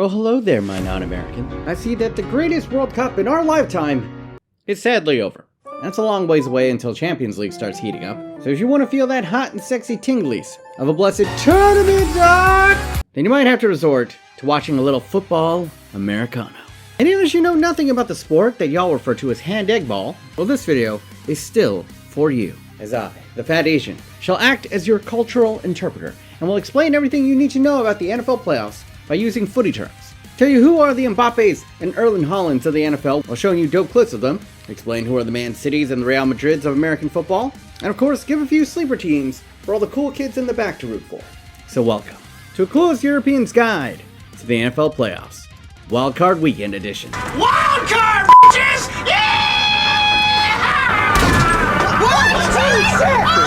Oh, hello there, my non-American. I see that the greatest World Cup in our lifetime is sadly over. That's a long ways away until Champions League starts heating up. So if you want to feel that hot and sexy tinglies of a blessed tournament, then you might have to resort to watching a little football Americano. And even if you know nothing about the sport that y'all refer to as hand-egg ball, well, this video is still for you. As I, the Fat Asian, shall act as your cultural interpreter and will explain everything you need to know about the NFL playoffs by using footy terms. Tell you who are the Mbappes and Erling Haalands of the NFL while showing you dope clips of them. Explain who are the Man Cities and the Real Madrids of American football. And of course, give a few sleeper teams for all the cool kids in the back to root for. So welcome to a Clueless European's Guide to the NFL Playoffs. Wildcard Weekend Edition. Wildcard, bitches! Yeah!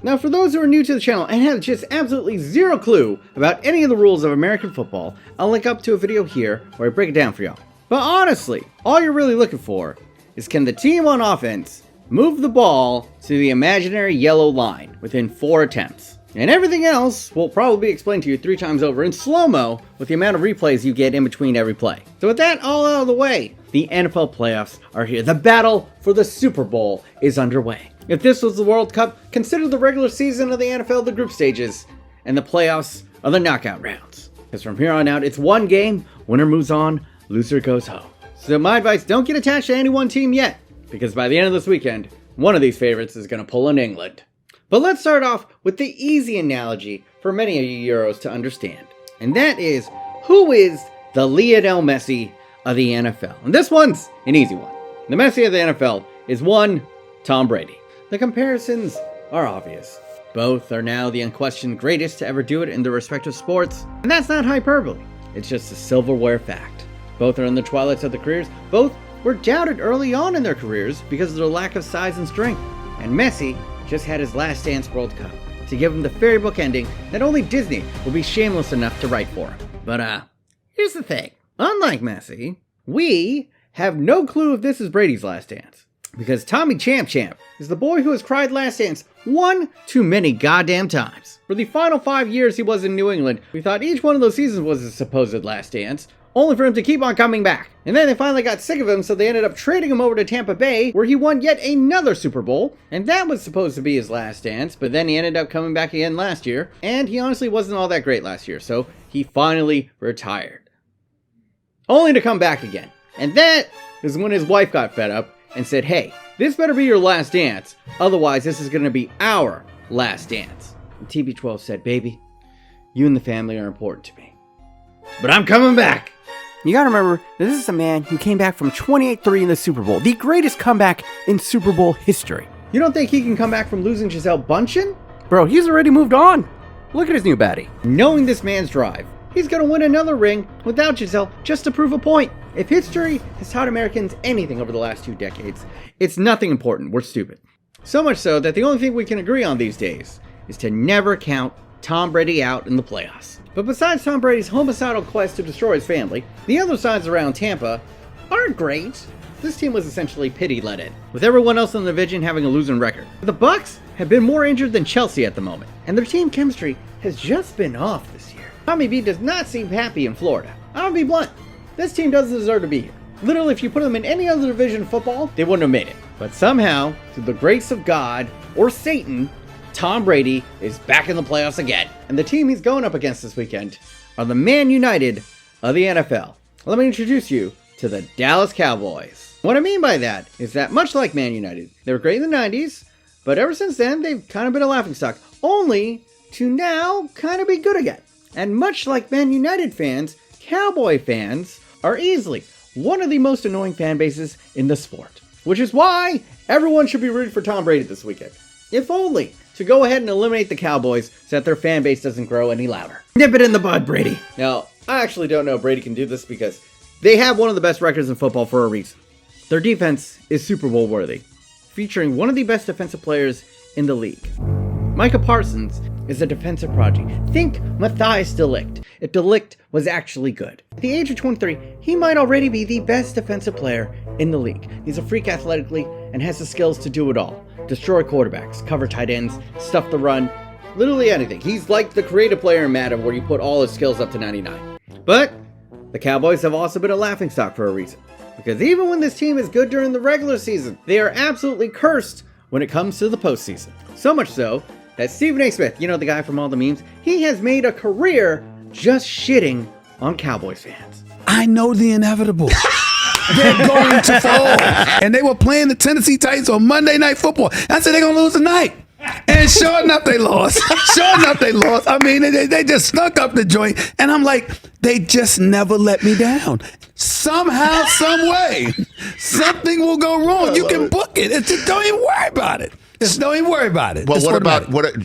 Now, for those who are new to the channel and have just absolutely zero clue about any of the rules of American football, I'll link up to a video here where I break it down for y'all. But honestly, all you're really looking for is can the team on offense move the ball to the imaginary yellow line within 4 attempts. And everything else will probably be explained to you 3 times over in slow-mo with the amount of replays you get in between every play. So with that all out of the way, the NFL playoffs are here. The battle for the Super Bowl is underway. If this was the World Cup, consider the regular season of the NFL the group stages, and the playoffs are the knockout rounds. Because from here on out, it's one game, winner moves on, loser goes home. So my advice, don't get attached to any one team yet, because by the end of this weekend, one of these favorites is going to pull in England. But let's start off with the easy analogy for many of you Euros to understand. And that is, who is the Lionel Messi of the NFL? And this one's an easy one. The Messi of the NFL is one Tom Brady. The comparisons are obvious. Both are now the unquestioned greatest to ever do it in their respective sports. And that's not hyperbole. It's just a silverware fact. Both are in the twilights of their careers. Both were doubted early on in their careers because of their lack of size and strength. And Messi just had his last dance World Cup to give him the fairy book ending that only Disney will be shameless enough to write for him. But here's the thing. Unlike Messi, we have no clue if this is Brady's last dance. Because Tommy Champ is the boy who has cried last dance one too many goddamn times. For the final 5 years he was in New England, we thought each one of those seasons was a supposed last dance, only for him to keep on coming back. And then they finally got sick of him, so they ended up trading him over to Tampa Bay, where he won yet another Super Bowl, and that was supposed to be his last dance, but then he ended up coming back again last year, and he honestly wasn't all that great last year, so he finally retired. Only to come back again. And that is when his wife got fed up and said, hey, this better be your last dance, otherwise this is going to be our last dance. And TB12 said, baby, you and the family are important to me, but I'm coming back. You gotta remember that this is a man who came back from 28-3 in the Super Bowl, the greatest comeback in Super Bowl history. You don't think he can come back from losing Gisele Bündchen? Bro, he's already moved on. Look at his new baddie. Knowing this man's drive, he's gonna win another ring without Gisele just to prove a point. If history has taught Americans anything over the last 2 decades, it's nothing important. We're stupid. So much so that the only thing we can agree on these days is to never count Tom Brady out in the playoffs. But besides Tom Brady's homicidal quest to destroy his family, the other sides around Tampa aren't great. This team was essentially pity let in, with everyone else in the division having a losing record. The Bucks have been more injured than Chelsea at the moment, and their team chemistry has just been off this year. Tommy B does not seem happy in Florida. I'll be blunt. This team doesn't deserve to be here. Literally, if you put them in any other division of football, they wouldn't have made it. But somehow, through the grace of God, or Satan, Tom Brady is back in the playoffs again. And the team he's going up against this weekend are the Man United of the NFL. Let me introduce you to the Dallas Cowboys. What I mean by that is that much like Man United, they were great in the 90s, but ever since then, they've kind of been a laughingstock, only to now kind of be good again. And much like Man United fans, Cowboy fans are easily one of the most annoying fan bases in the sport. Which is why everyone should be rooting for Tom Brady this weekend. If only to go ahead and eliminate the Cowboys so that their fan base doesn't grow any louder. Nip it in the bud, Brady. Now, I actually don't know if Brady can do this because they have one of the best records in football for a reason. Their defense is Super Bowl worthy, featuring one of the best defensive players in the league. Micah Parsons is a defensive prodigy. Think Matthias de Ligt if de Ligt was actually good. At the age of 23, he might already be the best defensive player in the league. He's a freak athletically and has the skills to do it all. Destroy quarterbacks, cover tight ends, stuff the run, literally anything. He's like the creative player in Madden where you put all his skills up to 99. But The Cowboys have also been a laughingstock for a reason, because even when this team is good during the regular season, they are absolutely cursed when it comes to the postseason. So much so that Stephen A. Smith, you know, the guy from all the memes, he has made a career just shitting on Cowboys fans. I know the inevitable. They're going to fall. And they were playing the Tennessee Titans on Monday Night Football. I said they're going to lose tonight. And sure enough, they lost. I mean, they just snuck up the joint. And I'm like, they just never let me down. Somehow, some way, something will go wrong. You can book it. Just don't even worry about it. Just don't even worry about it. Well,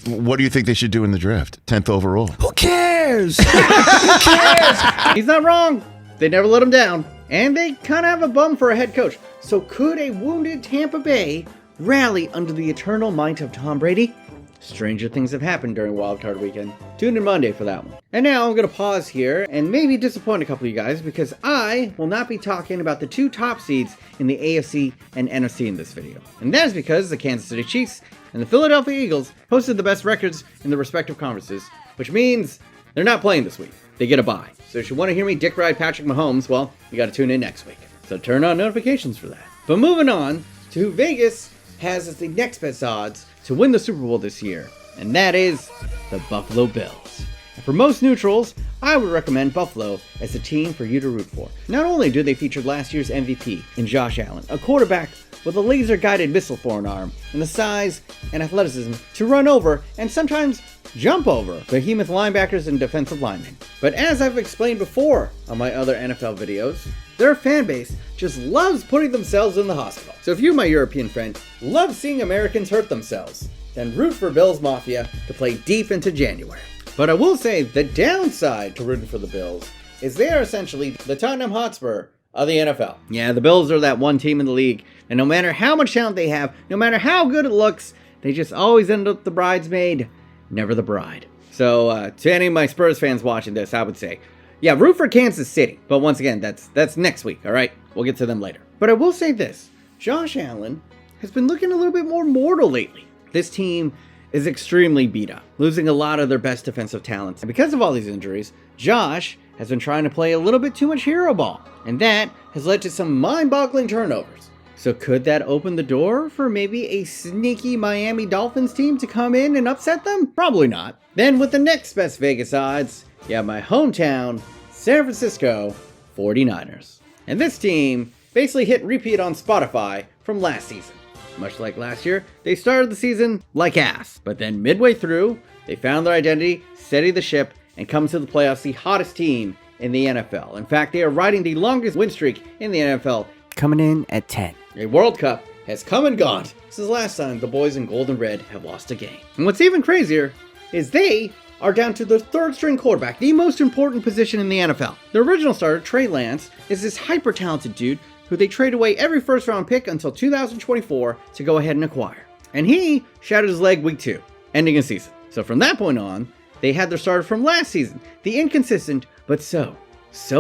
what do you think they should do in the draft? 10th overall. Who cares? Who cares? He's not wrong. They never let him down. And they kind of have a bum for a head coach. So could a wounded Tampa Bay rally under the eternal might of Tom Brady? Stranger things have happened during Wildcard Weekend. Tune in Monday for that one. And now I'm going to pause here and maybe disappoint a couple of you guys, because I will not be talking about the two top seeds in the AFC and NFC in this video. And that is because the Kansas City Chiefs and the Philadelphia Eagles posted the best records in their respective conferences, which means they're not playing this week. They get a bye. So if you want to hear me dick ride Patrick Mahomes, well, you got to tune in next week. So turn on notifications for that. But moving on to who Vegas has as the next best odds to win the Super Bowl this year, and that is the Buffalo Bills. And for most neutrals, I would recommend Buffalo as a team for you to root for. Not only do they feature last year's MVP in Josh Allen, a quarterback with a laser-guided missile for an arm, and the size and athleticism to run over and sometimes jump over behemoth linebackers and defensive linemen. But as I've explained before on my other NFL videos, their fan base just loves putting themselves in the hospital. So if you, my European friend, love seeing Americans hurt themselves, then root for Bills Mafia to play deep into January. But I will say the downside to rooting for the Bills is they are essentially the Tottenham Hotspur of the NFL. Yeah, the Bills are that one team in the league, and no matter how much talent they have, no matter how good it looks, they just always end up the bridesmaid, never the bride. So to any of my Spurs fans watching this, I would say, yeah, root for Kansas City. But once again, that's next week, all right? We'll get to them later. But I will say this. Josh Allen has been looking a little bit more mortal lately. This team is extremely beat up, losing a lot of their best defensive talents. And because of all these injuries, Josh has been trying to play a little bit too much hero ball. And that has led to some mind-boggling turnovers. So could that open the door for maybe a sneaky Miami Dolphins team to come in and upset them? Probably not. Then with the next best Vegas odds, you have my hometown, San Francisco 49ers. And this team basically hit repeat on Spotify from last season. Much like last year, they started the season like ass. But then midway through, they found their identity, steadied the ship, and come to the playoffs the hottest team in the NFL. In fact, they are riding the longest win streak in the NFL, Coming in at 10. A World Cup has come and gone since last time the boys in gold and red have lost a game. And what's even crazier is they are down to their third string quarterback, the most important position in the NFL. The original starter, Trey Lance, is this hyper talented dude who they trade away every first round pick until 2024 to go ahead and acquire. And he shattered his leg week 2, ending a season. So from that point on, they had their starter from last season, the inconsistent but so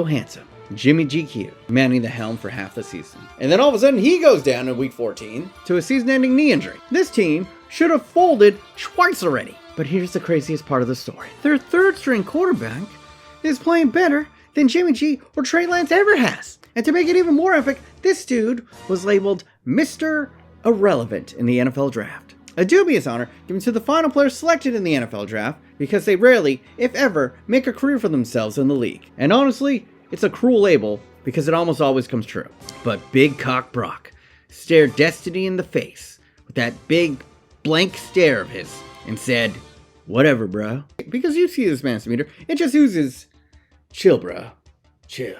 handsome Jimmy GQ, manning the helm for half the season. And then all of a sudden he goes down in week 14 to a season-ending knee injury. This team should have folded twice already. But here's the craziest part of the story. Their third-string quarterback is playing better than Jimmy G or Trey Lance ever has. And to make it even more epic, this dude was labeled Mr. Irrelevant in the NFL Draft. A dubious honor given to the final player selected in the NFL Draft because they rarely, if ever, make a career for themselves in the league. And honestly, it's a cruel label because it almost always comes true. But Big Cock Brock stared destiny in the face with that big blank stare of his and said, "Whatever, bro." Because you see this man's meter, it just oozes, "Chill, bro. Chill."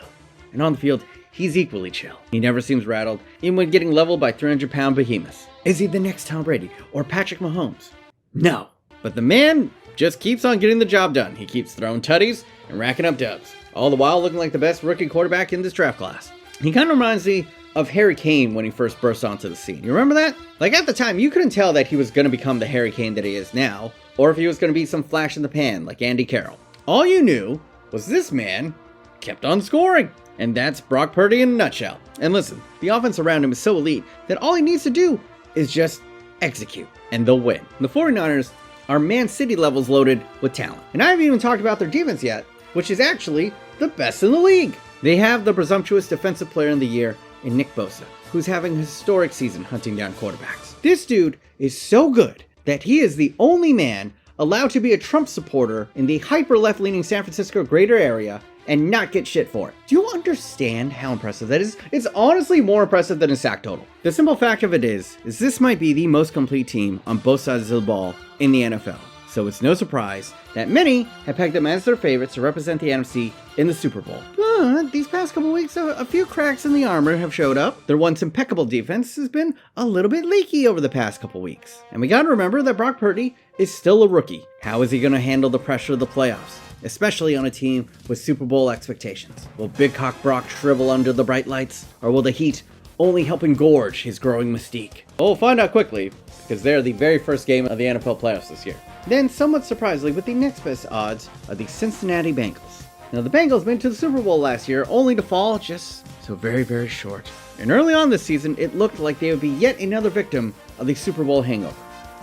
And on the field, he's equally chill. He never seems rattled, even when getting leveled by 300-pound behemoths. Is he the next Tom Brady or Patrick Mahomes? No. But the man just keeps on getting the job done. He keeps throwing tutties and racking up dubs, all the while looking like the best rookie quarterback in this draft class. He kind of reminds me of Harry Kane when he first burst onto the scene. You remember that? Like at the time, you couldn't tell that he was going to become the Harry Kane that he is now, or if he was going to be some flash in the pan like Andy Carroll. All you knew was this man kept on scoring. And that's Brock Purdy in a nutshell. And listen, the offense around him is so elite that all he needs to do is just execute, and they'll win. The 49ers are Man City levels loaded with talent. And I haven't even talked about their defense yet, which is actually the best in the league. They have the presumptuous defensive player of the year in Nick Bosa, who's having a historic season hunting down quarterbacks. This dude is so good that he is the only man allowed to be a Trump supporter in the hyper left-leaning San Francisco greater area and not get shit for it. Do you understand how impressive that is? It's honestly more impressive than a sack total. The simple fact of it is this might be the most complete team on both sides of the ball in the NFL. So it's no surprise that many have pegged them as their favorites to represent the NFC in the Super Bowl. But these past couple weeks, a few cracks in the armor have showed up. Their once impeccable defense has been a little bit leaky over the past couple weeks. And we gotta remember that Brock Purdy is still a rookie. How is he gonna handle the pressure of the playoffs? Especially on a team with Super Bowl expectations. Will Big Cock Brock shrivel under the bright lights? Or will the heat only help engorge his growing mystique? Well, we'll find out quickly, because they're the very first game of the NFL playoffs this year. Then, somewhat surprisingly, with the next best odds are the Cincinnati Bengals. Now, the Bengals made it to the Super Bowl last year, only to fall just so very, very short. And early on this season, it looked like they would be yet another victim of the Super Bowl hangover.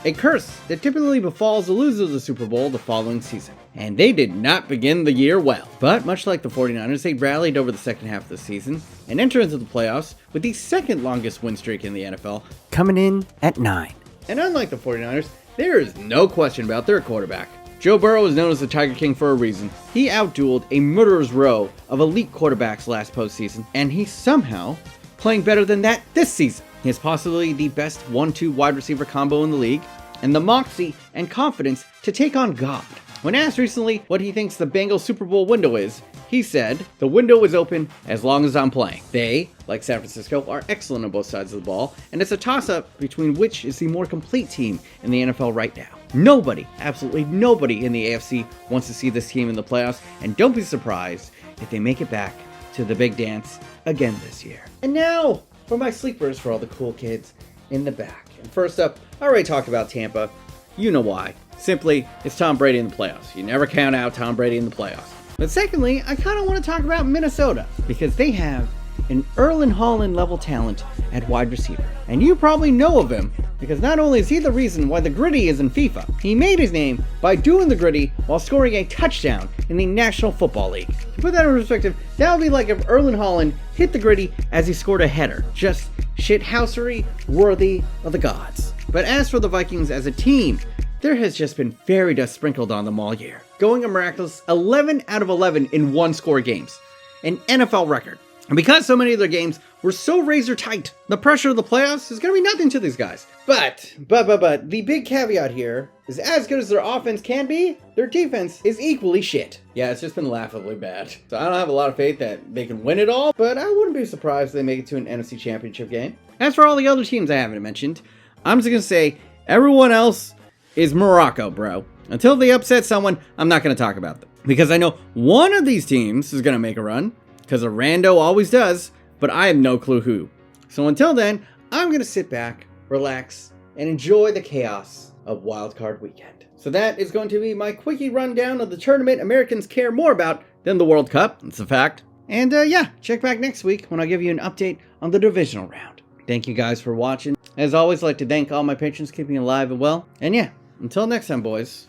A curse that typically befalls the loser of the Super Bowl the following season. And they did not begin the year well. But much like the 49ers, they rallied over the second half of the season and entered into the playoffs with the second longest win streak in the NFL, coming in at 9. And unlike the 49ers, there is no question about their quarterback. Joe Burrow is known as the Tiger King for a reason. He outdueled a murderer's row of elite quarterbacks last postseason, and he's somehow playing better than that this season. He has possibly the best 1-2 wide receiver combo in the league, and the moxie and confidence to take on God. When asked recently what he thinks the Bengals Super Bowl window is, he said, "The window is open as long as I'm playing." They, like San Francisco, are excellent on both sides of the ball, and it's a toss-up between which is the more complete team in the NFL right now. Nobody, absolutely nobody in the AFC wants to see this team in the playoffs, and don't be surprised if they make it back to the big dance again this year. And now, for my sleepers for all the cool kids in the back. And first up, I already talked about Tampa. You know why. Simply, it's Tom Brady in the playoffs. You never count out Tom Brady in the playoffs. But secondly, I kind of want to talk about Minnesota, because they have an Erling Haaland level talent at wide receiver. And you probably know of him, because not only is he the reason why the gritty is in FIFA, he made his name by doing the gritty while scoring a touchdown in the National Football League. To put that in perspective, that would be like if Erling Haaland hit the gritty as he scored a header. Just shithousery worthy of the gods. But as for the Vikings as a team, there has just been fairy dust sprinkled on them all year, going a miraculous 11 out of 11 in one-score games, an NFL record. And because so many of their games were so razor tight, the pressure of the playoffs is going to be nothing to these guys. But, the big caveat here is as good as their offense can be, their defense is equally shit. Yeah, it's just been laughably bad. So I don't have a lot of faith that they can win it all, but I wouldn't be surprised if they make it to an NFC Championship game. As for all the other teams I haven't mentioned, I'm just going to say everyone else is Morocco, bro. Until they upset someone, I'm not going to talk about them. Because I know one of these teams is going to make a run, because a rando always does, but I have no clue who. So until then, I'm going to sit back, relax, and enjoy the chaos of Wildcard Weekend. So that is going to be my quickie rundown of the tournament Americans care more about than the World Cup. It's a fact. And yeah, check back next week when I'll give you an update on the divisional round. Thank you guys for watching. As always, I'd like to thank all my patrons keeping alive and well. And yeah, until next time, boys,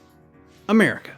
America.